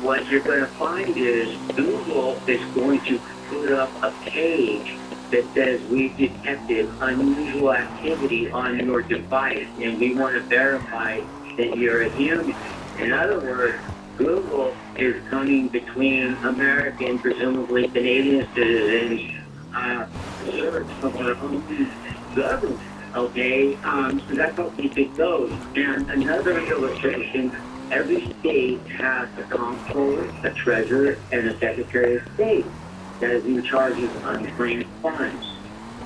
What you're going to find is Google is going to put up a page that says we've detected unusual activity on your device, and we want to verify that you're a human. In other words, Google is coming between American, presumably Canadian citizens, search from our own government. Okay, so that's how deep it goes. And another illustration, every state has a comptroller, a treasurer, and a secretary of state that is in charge of unclaimed funds.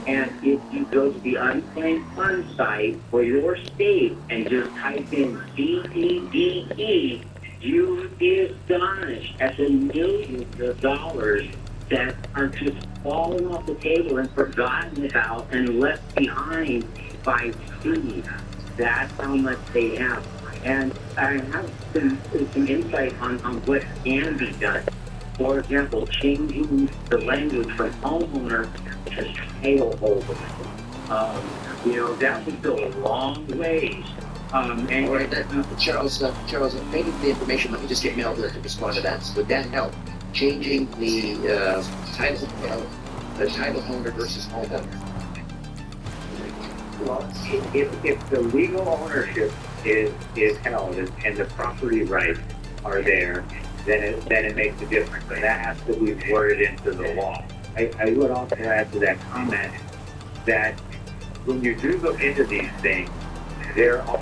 And if you go to the unclaimed funds site for your state and just type in CEDE, you would be astonished at the millions of dollars that are just falling off the table and forgotten about and left behind by thieves. That's how much they have. And I have some insight on what can be done. For example, changing the language from homeowner to title holder. That would go a long ways. All right, Charles, maybe the information, let me just get Mel to respond to that. Would that help? Changing the title holder versus homeowner. Well, if the legal ownership is held and the property rights are there, then it makes a difference, and that has to be worded into the law. I would also add to that comment that when you do look into these things, there are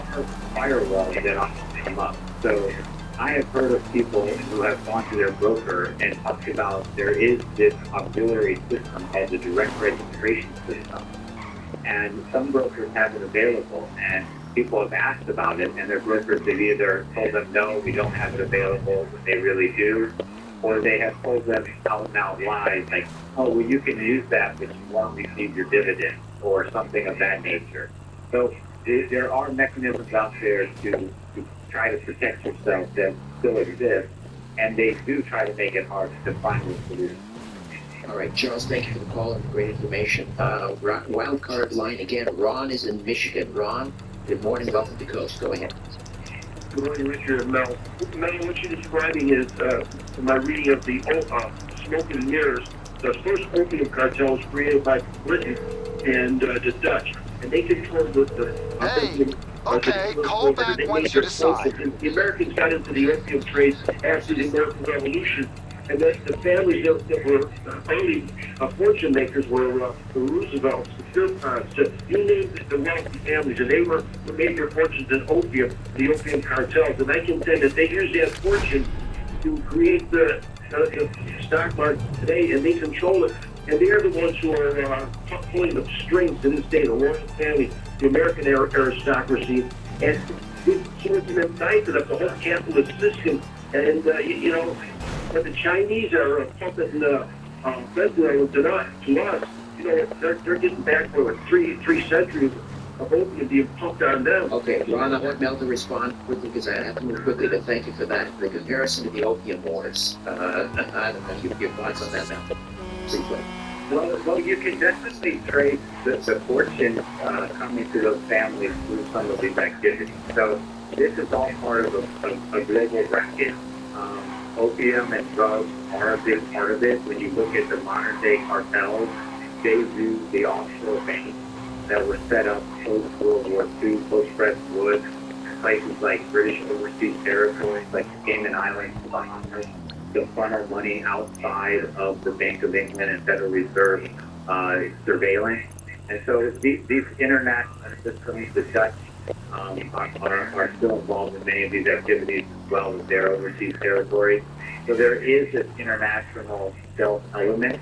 firewalls that often come up. So I have heard of people who have gone to their broker and talked about there is this auxiliary system called the direct registration system. And some brokers have it available, and people have asked about it, and their brokers have either told them, no, we don't have it available when they really do, or they have told them out and out lies, like, oh, well, you can use that, but you won't receive your dividends, or something of that nature. So there are mechanisms out there to try to protect yourself that still exist, and they do try to make it hard to find a solution. All right, Charles, thank you for the call and great information. Wild card line again. Ron is in Michigan. Ron, good morning. Welcome to Coast. Go ahead. Good morning, Richard and Mel. Mel, what you're describing is my reading of the Smoke and Mirrors. The first opium cartel was created by Britain and the Dutch, and they controlled Okay, call back once you decide. The Americans got into the opium trade after the American Revolution, And the families that were early fortune makers were the Roosevelts, the Pierponts, you name the wealthy families, and they made their fortunes in opium, the opium cartels. And I can say that they use that fortune to create the stock market today, and they control it. And they're the ones who are pulling the strings to this day, the royal family, the American aristocracy, and so it's an indictment of the whole capitalist system. And, when the Chinese are pumping fentanyl to us, they're getting back for three centuries of opium being pumped on them. Okay, Ron, I want Mel to respond quickly because I have to move quickly, but thank you for that. The comparison to the opium wars. I don't know your thoughts on that, Mel. Please, Well, you can definitely trace the fortune coming to those families through some of these activities. So this is all part of a global racket. Opium and drugs are a big part of it. When you look at the modern day cartels, they use the offshore banks that were set up post-World War II, post-Bretton Woods, places like British overseas territories, like the Cayman Islands, Bahamas, to funnel money outside of the Bank of England and Federal Reserve surveillance. And so these international systems, the Dutch, are still involved in many of these activities as well with their overseas territories. So there is this international stealth element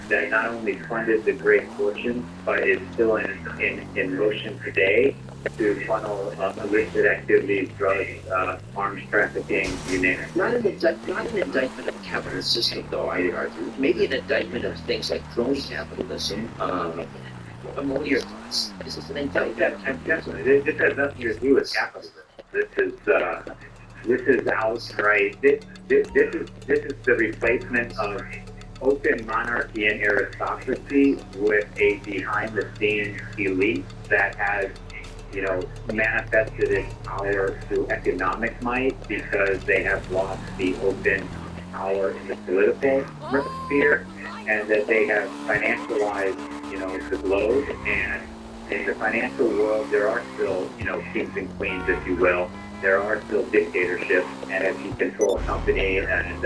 that not only funded the Great Fortune, but is still in motion today to funnel illicit activities, drugs, arms trafficking, you name it. Not an indictment of the capitalist system, though, I argue. Maybe an indictment of things like crony capitalism. What are your thoughts? Is this an indictment? Definitely. This has nothing to do with capitalism. This is outright. This is the replacement of open monarchy and aristocracy with a behind-the-scenes elite that has, manifested its power through economic might because they have lost the open power in the political sphere, and that they have financialized, the globe. And in the financial world, there are still, kings and queens, if you will. There are still dictatorships, and if you control a company and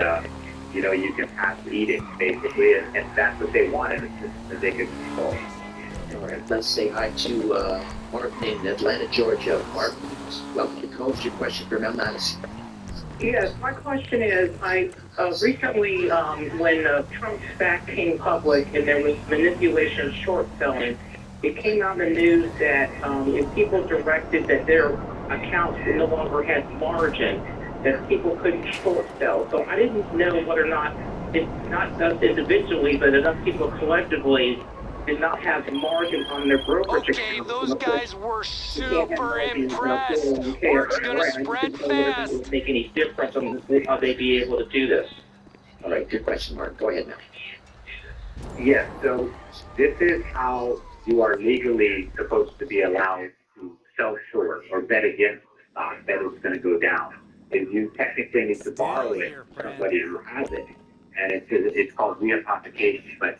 you can pass edicts, basically, and that's what they wanted, that they could control. All right, let's say hi to Martin in Atlanta, Georgia. Martin, welcome to Coach. Your question for Mel Madison. Yes, my question is, I recently, when Trump's SPAC came public and there was manipulation short selling, it came out in the news that if people directed that their accounts no longer had margin, that people couldn't short sell. So I didn't know whether or not, not us individually, but enough people collectively did not have margin on their brokerage accounts. Those guys were super impressed. Word's gonna spread fast. It make any difference on how they'd be able to do this? All right, good question, Mark. Go ahead now. Yes, so this is how you are legally supposed to be allowed to sell short or bet against stock that it's going to go down. Is you technically need to borrow it from somebody who has it, and it's called rehypothecation. But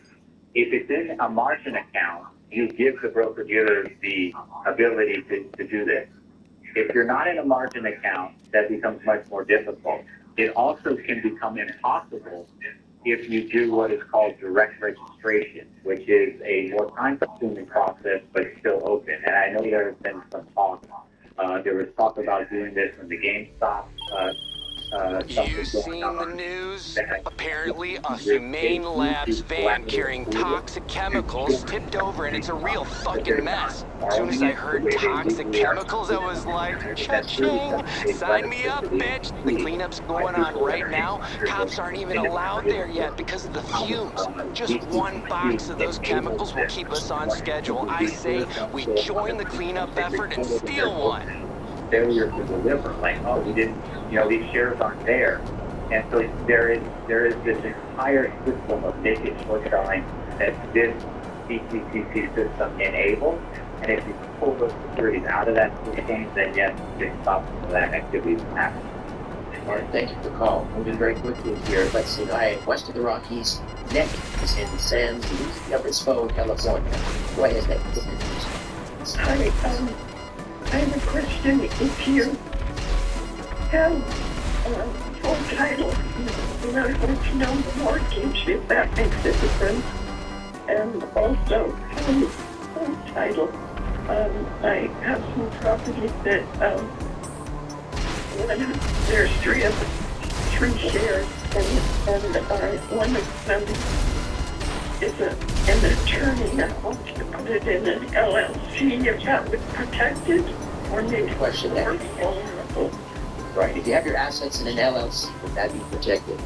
if it's in a margin account, you give the broker-dealer the ability to do this. If you're not in a margin account, that becomes much more difficult. It also can become impossible if you do what is called direct registration, which is a more time-consuming process, but still open. And I know there has been some talk. There was talk about doing this when the GameStop. You've seen the news? Apparently, a Humane Labs van carrying toxic chemicals tipped over, and it's a real fucking mess. As soon as I heard toxic chemicals, I was like, cha-ching, sign me up, bitch. The cleanup's going on right now. Cops aren't even allowed there yet because of the fumes. Just one box of those chemicals will keep us on schedule. I say we join the cleanup effort and steal one. Failure to deliver, like, oh, we didn't, these shares aren't there. And so there is this entire system of naked short selling that this CCTC system enables. And if you pull those securities out of that system, then yes, you can stop some of that activity from happening. All right, thank you for the call. Moving very quickly here. Let's see. Hi, west of the Rockies. Nick is in San Luis Obispo, California. Go ahead, Nick. Hi, I'm a question. If you have full title. And I want to know the mortgage, if that makes a difference. And also, full title. I have some properties that, there's three shares, and one of them is an attorney. I want to put it in an LLC, if that would protect it, or maybe Question more that. vulnerable. Right. If you have your assets in an LLC, would that be protected?